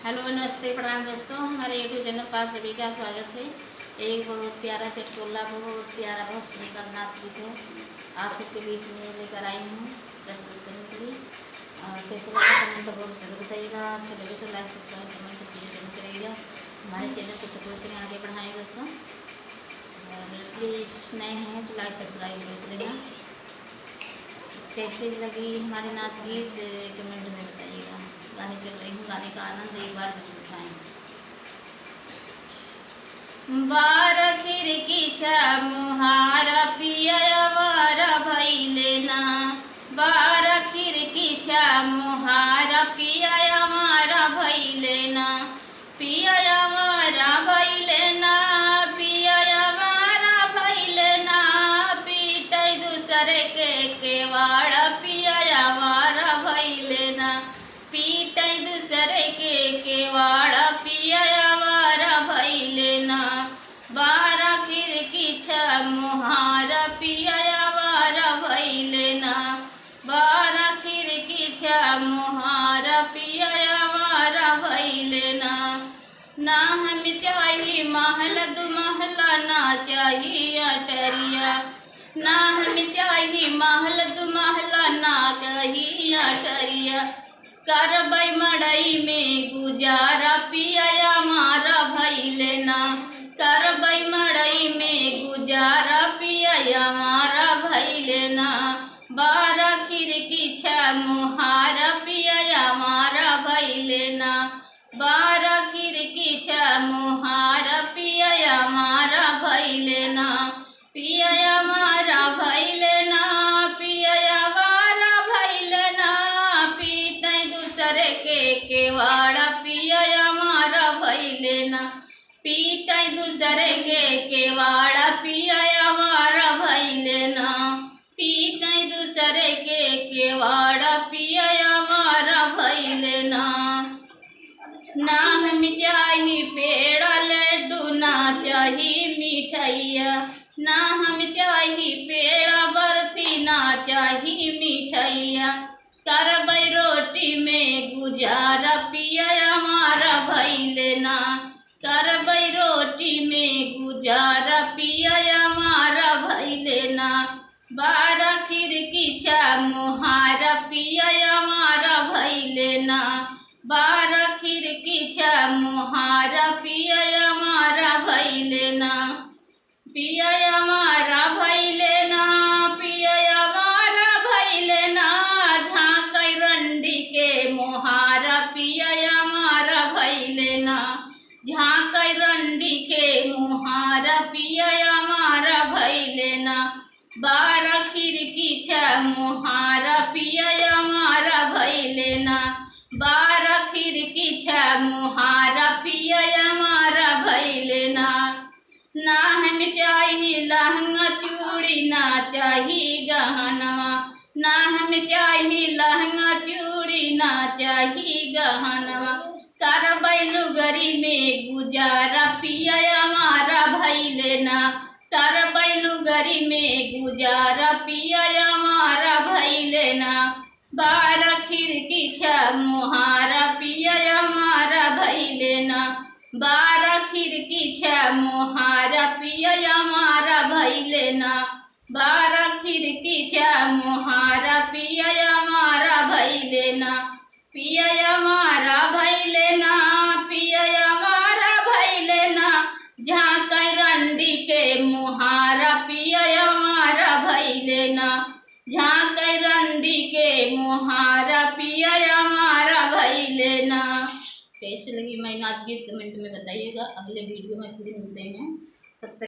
Hello नमस्ते प्रणाम दोस्तों, हमारे यूट्यूब चैनल पर आप सभी का स्वागत है। एक बहुत प्यारा सेट टोला, बहुत प्यारा, बहुत सुंदर नाच गीत है आप सबके बीच में लेकर आई हूँ प्रस्तुत करने के लिए। कैसे लगा कमेंट बहुत जरूर बताइएगा। अच्छा लगे तो लाइक सब्सक्राइब कमेंट शेयर जरूर करिएगा। हमारे चैनल को सपोर्ट करें, आगे बढ़ाएँ दोस्तों। और प्लीज़ नए हैं तो लाइक सब्सक्राइब जरूर करेगा। कैसी लगी हमारे नाच गीत कमेंट में बताइएगा। गाने चल रही हूँ, गाने का आनंद एक बार जरूर उठाएं। बार खिड़कीचा मुहार पियावर भैले ना, बार खिड़कीचा मुहार पियावर भैले ना, पियावर भैले ना, पियावर भैले ना, पीटै दूसरे के केवाड़ पियावर भैले ना, पीटै दूसरे के केवाड़ पियावर भैले ना, बार खिड़कीचा मुहार पियावर भैले ना, बार खिड़कीचा मुहार पियावर भैले ना। ना हम चाही महल दु महला, ना चाही अटरिया, ना हम चाही महल दु महला, ना चाही अटरिया, करबै मड़ई में गुजारा पियावर भैले ना, करबै मड़ई में गुजारा पियावर भैले ना, बार खिड़कीचा मुहार पियावर भैले ना, बार खिड़कीचा मुहार पियावर भैले ना, पियावर भैले ना, पियावर भैले ना, पीटै दूसरे के केवाड़ पियावर भैले ना, पीटै दूसरे के केवाड़ पियावर भैले ना, पीटै दूसरे के केवाड़ पियावर भैले ना। ना हम चाही पेड़ लड्डू, ना चाही मिठैया, ना हम चाही पेड़ बर्फी, ना चाही मिठैया, करबै रोटी में गुजारा पियावर भैले ना, करबै रोटी में गुजारा पियावर भैले ना, बार खिड़कीचा मुहार पियावर भैले ना, बार खिड़कीचा मुहार पियावर भैले ना, पियावर भैले ना, पियावर भैले ना, झाँकै रंडी के मुहार पियावर भैले ना, झाँकै रंडी के मुहार पियावर भैले ना, बार खिड़कीचा मुहार पियावर भैले ना, बार खिड़कीचा मुहार पियावर भैले ना। ना हम चाही लहंगा चूड़ी, ना चाही गहनवा, ना हम चाही लहंगा चूड़ी, ना चाही गहनवा, करबै लुगरी में गुजारा पियावर भैले ना, करबै लुगरी में गुजारा पियावर भैले ना, बार खिड़कीचा मुहार पियावर भैले ना, बार खिड़कीचा मुहार पियावर भैले ना, बार खिड़कीचा मुहार पियावर भैले ना, पियावर भैले ना, पियावर भैले ना, झाँकै रंडी के मुहार पियावर भैले ना, झाँकै रंडी के मुहार पियावर भैले ना। कैसी लगी मैं नाच गीत कमेंट में बताइएगा। अगले वीडियो में फिर मिलते हैं, तब तक